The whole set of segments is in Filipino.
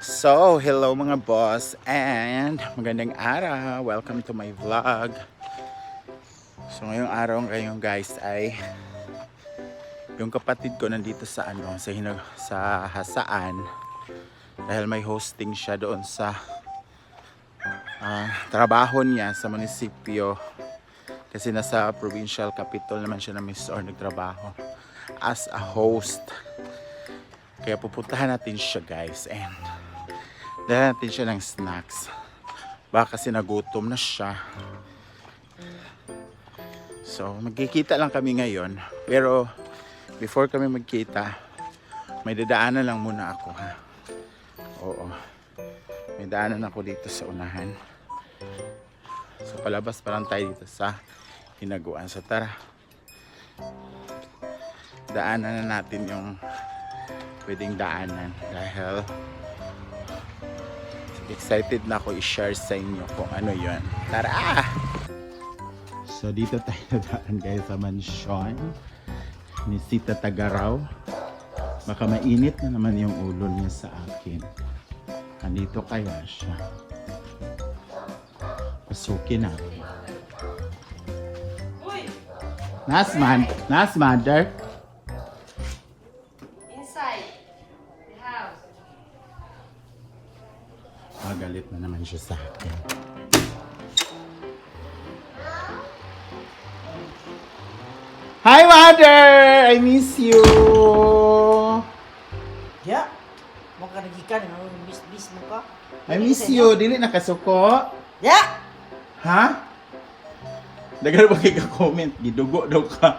So, hello mga boss and magandang araw. Welcome to my vlog. So, ngayong araw ngayon guys ay yung kapatid ko nandito sa sa Hasaan dahil may hosting siya doon sa trabaho niya sa munisipyo kasi nasa provincial capital naman siya na Misor nagtrabaho as a host. Kaya pupuntahan natin siya guys and dahil natin siya ng snacks. Baka kasi nagutom na siya. So, magkikita lang kami ngayon. Pero, before kami magkita, may dadaanan lang muna ako ha. Oo. May daanan ako dito sa unahan. So, palabas pa lang tayo dito sa hinaguan. So, tara. Daanan na natin yung pwedeng daanan. Dahil excited na ako i-share sa inyo kung ano yun. Tara! So dito tayo nadaan guys sa mansyon ni Sita Tagaraw. Baka mainit na naman yung ulo niya sa akin. Andito kaya siya. Pasukin natin. Nas mother. Magalit na naman siya sa akin. Hi, mother! I miss you! Ya, mau ka nagikan, miss mo ka? I miss you. Dili nakasuko? Ya! Ha? Dagan ba kayo ka-comment? Gidugo daw ka.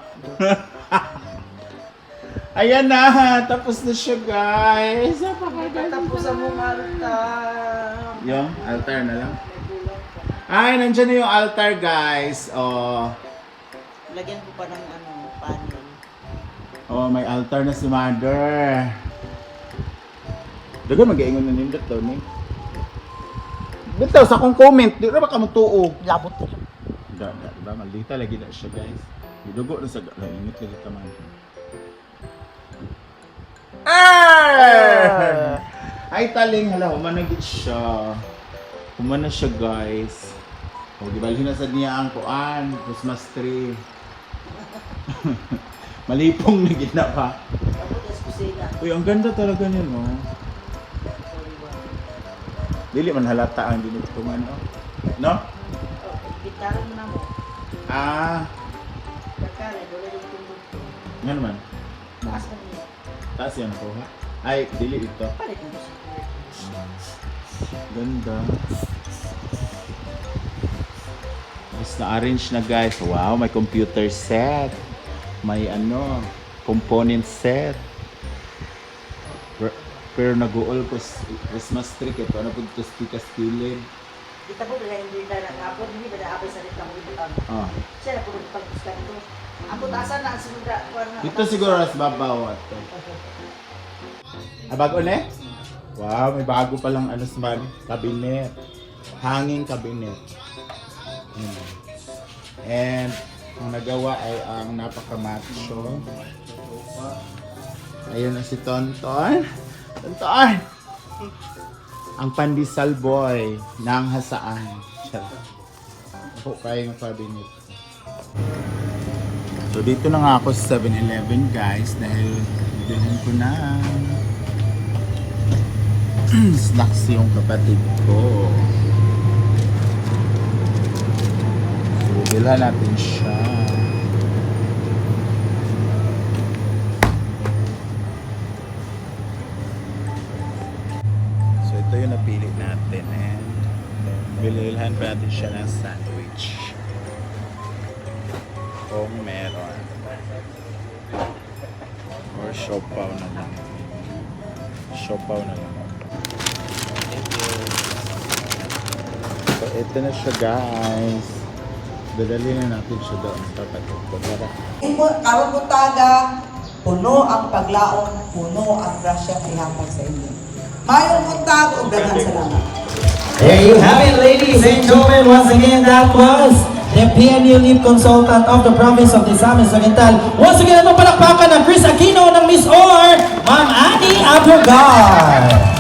Ayan na! Tapos na siya, guys! Tapos ang mong altar. Yung altar na lang. Ay, nandyan na yung altar, guys. Oh. Lagyan ko pa ng panel. Oh, may altar na si mother. Dagan mag-iingon na nindot daw ni. Bitaw sa akong comment, di ra ba ka magtuo? Labot ko. Diba? Maldita lagi na siya, guys. Gidugo na sa init lagi ka man. Ay taling hala, humanagit siya. Humana siya guys. O gibalhin na sa niya ang kuan, Christmas tree. Malipong na gina pa. Uy, ang ganda talaga niya no. Dili man halata ang dinugtungan no. No? Gitaran na mo. Kakala, wala yung tundugtong. Nga naman. Taas ka niya. Taas yan ako ha. Ay, dili ito. Palit mo siya. Ganda. Tapos na-arrange na guys. Wow, may computer set. May component set. Pero nag-uol ko Christmas tree. Ito ano po ito stikas-kilid. Kita po, hindi na nakapod. Hindi ba na-apay sa rin kang ibutang. Siya na po pag-puskan ito. Ang putasan na ang sinunda. Dito siguro ras babaw ito. Bago na eh? Wow, may bago palang cabinet. Hanging cabinet. And ang nagawa ay ang napaka-macho. Ayun na si Tonton. Tonton! Ang pandesal boy ng Hasaan. Ako kayo ng cabinet. So dito na nga ako sa 7-Eleven guys dahil bilhin ko na snacks yung kapatid ko. So bilhan natin siya. So ito yung napili natin and bilhan pa natin siya ng sandwich. Kung meron or siopaw na lang. Siopaw na lang. So ito na siya guys. Dadali na natin siya doon sa kapatid ko. Tara. Karon mo taga, puno ang paglaong, puno ang grasya ihatag sa inyo. Mayong buntag o daghang salamat. There you have it, ladies and gentlemen. Once again, that was the PNU Lead Consultant of the Province of Misamis Oriental. Once again, ito palakpakan ng Chris Aquino ng Miss Or, Ma'am Annie Abrogar.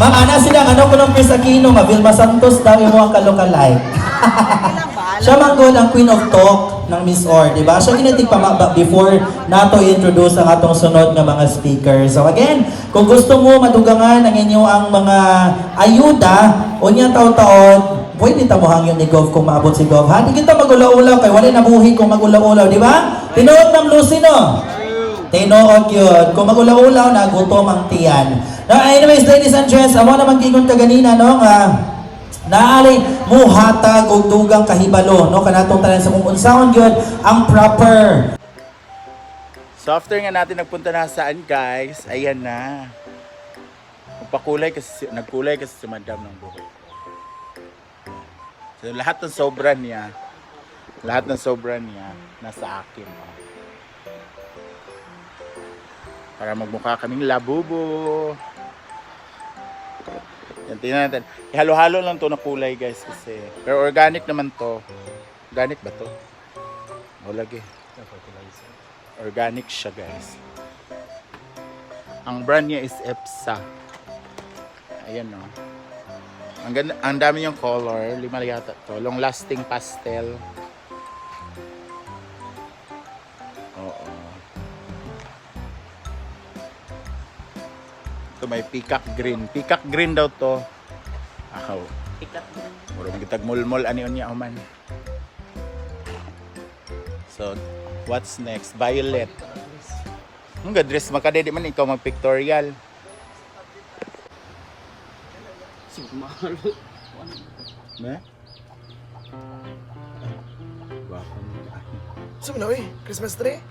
Ma'am, ana sila, ano ko ng Chris Aquino, nga, Vilma Santos daw yung mga kalokalike. Siya manggol ang Queen of Talk ng Miss Or, di ba? Siya ginatig pa before nato i-introduce ang atong sunod nga mga speakers. So again, kung gusto mo madugangan ang inyo ang mga ayuda, unya taon-taon, pwede tamuhang yun ni Gov kung maabot si Gov. Hindi kita magulaw-ulaw kay wala nabuhi kung magulaw-ulaw, di ba? Tinuod ng Lucy, no? Tinuod yun. Kung magulaw-ulaw, nagutom ang tiyan. Now, anyways, ladies and gents, amo na mag-ingon ka ganina, no? Naali mo hatag og dugang kahibalo, no? Kanatong tanan sa kung unsaon yun ang proper. So after nga natin nagpunta na saan guys, ayan na. Nagkulay kasi si Madam ng buhok. So lahat ng sobra niya, nasa akin. Para magmukha kaming labubo. Yan, tingnan natin. Halo-halo lang to na kulay guys kasi. Pero organic naman to. Organic ba to? O lagi. Organic siya guys. Ang brand niya is EPSA. Ayan o. Ang, ganda, ang dami yung color. 5 yata to. Long lasting pastel. Oo. Ito may peacock green. Peacock green daw to. Akaw. Pick up din. Murong gitag mulmol ani unya man. So, what's next? Violet. Ang dress makadedi man ikaw mag pictorial. Ne? Guwapo mo. Saan na eh? Christmas tree?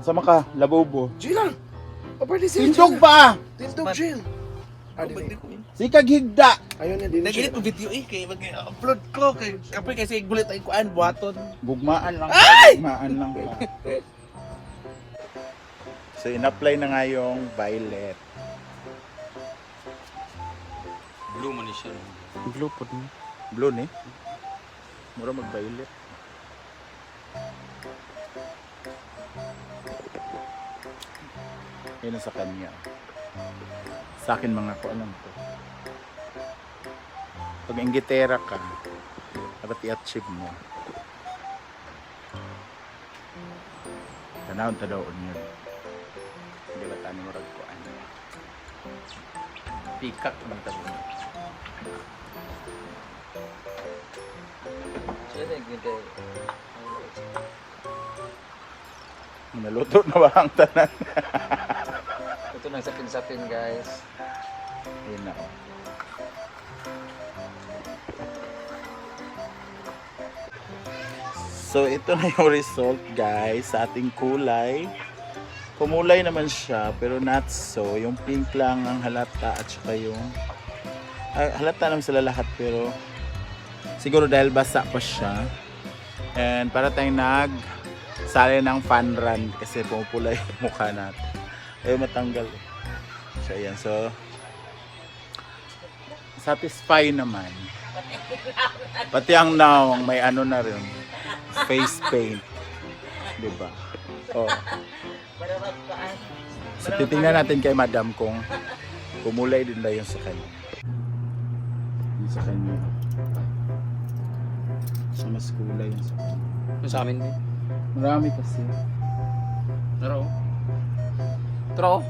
Sama ka, labobo. Jill lang! Paparty siya. Tindog ba? Tindog, Jill. Sikag higda. Ayun na din Nagilit siya. mo video kay mag-upload ko kay kapre kasi gulit ay kuan buhaton. Bugmaan lang. Bugmaan lang. So, in-apply na nga yung violet. Blue man siya. Blue po ni. Blue ni? Mura mag-violet. Yan ang sa kanya. Sa akin mga ko alam ko. Pag inggitera ka, dapat i-achieve mo. Tanawon ta daw yun. Hindi ba tayo marag ko ano. Pikat man ta mo. Naluto na ba ang tanan? Ito nang sapin-sapin guys. Ayun na oh. So ito na yung result guys sa ating kulay. Kumulay naman siya pero not so. Yung pink lang ang halata at saka yung halata naman sila lahat pero siguro dahil basa pa siya. And para tayong sali ng fun run kasi pumupula yung mukha natin. Ayaw matanggal eh. So ayan. So satisfy naman. Pati ang now may ano na rin. Face paint. Diba? Oh. So titingnan natin kay Madam kung kumulay din ba yung sa kanya. Yung sa kanya. So mas kulay yung sa kanya. Yung sa amin din. Marami kasi. Taro. Taro.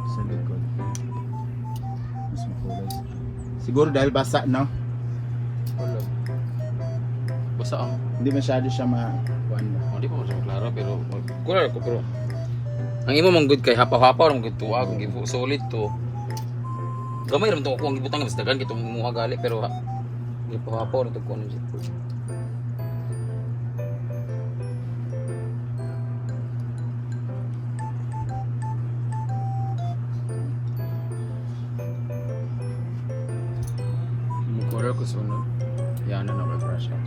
Sa likod. Mas makulay. Siguro dahil basa, no? Wala. Basta ang Hindi masyado siya hindi pa masyadong klaro pero kular ko pero ang imo mang good kay hapaw-hapaw mang good tuwa kung gifu solid to. Gamay ra man to ko ang gibutang mas dagan kitong imuha gali pero hapaw-hapaw na to ko ano jito. Kular ko sunod. Yan na brush out.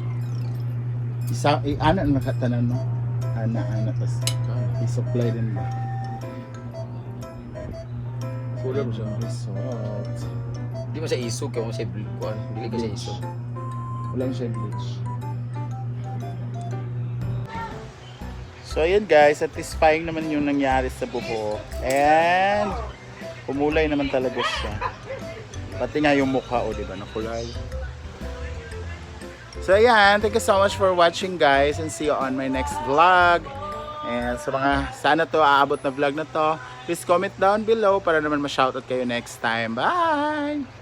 ana na nakatanan mo. Ana tas i-supply din ba? Kular ko siya. Result. Di mo siya isog kaya mo siya kuan. Dili ka siya isog. Wala siya bleach. So ayun guys, satisfying naman yung nangyari sa buhok. And umulay naman talaga siya. Pati nga yung mukha, o diba, nakulay. So ayan, thank you so much for watching guys, and see you on my next vlog. And sa mga sana to aabot na vlog na to, please comment down below para naman ma-shoutout kayo next time. Bye!